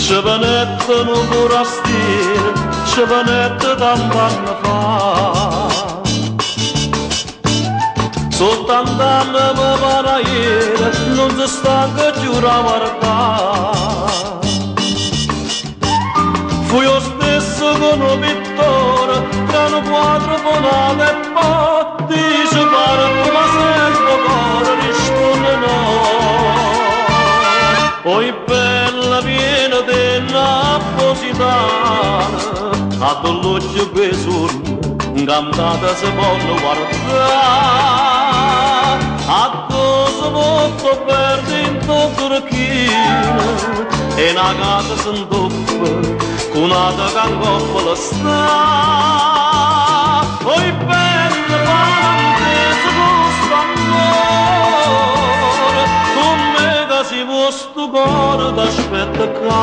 Giovanetto non vorrà stare, giovanetto tant'anni fa. Soltanto anni mi pare ieri, non si stanca più da guardare. Fui io stesso con un pittore, tra un quadro bonato e poi dice pare come sento cuore, risponde no. Poi bella piena di napositana, a dell'occhio che sorne, incantata si può guardare. A cosa molto perde in Turchina, e una casa si intoppa, con una cangoppola sta. Poi bella valentesa costa ancora, con me che si può sto cuore t'aspetta qua.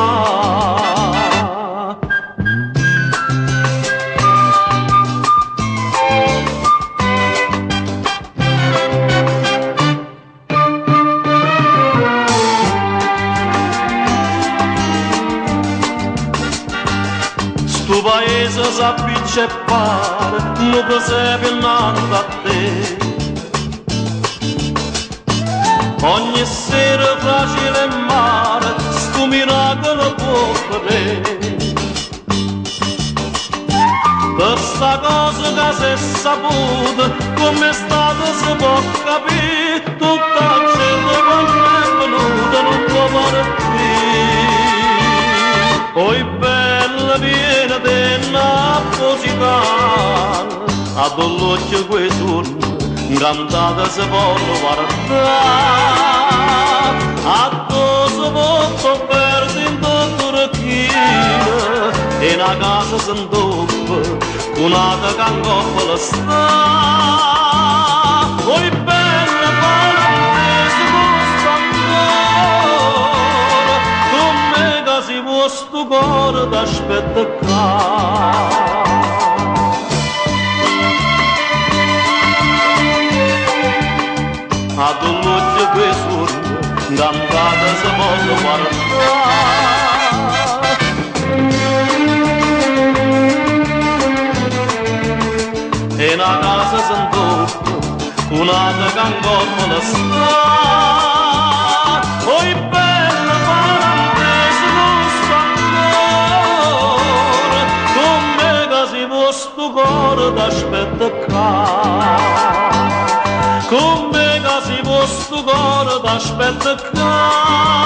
Sto paese s'appiccia e pare, non presepe innanzi a te. Ogni sera facile e mare, sto miracolo può vedere. Per sta cosa che si è saputa, come è stata si può capire, tutta la gente quando è venuta non può partire. Poi bella piena di napositana, a dell'occhio quei sorni, incantata si può guardare. A cosa molto perde in Turchina, e una casa si intoppa, con una cangoppola sta. Poi bella valentesa costa ancora, con me che si può sto cuore t'aspetta qua. A dell'occhio che sorne, incantata si può guardare. E una casa si intoppa, una cangoppola sta. Poi bella valentesa costa ancora, con me che si può sto cuore t'aspetta qua. Con me che si può sto cuore t'aspetta qua.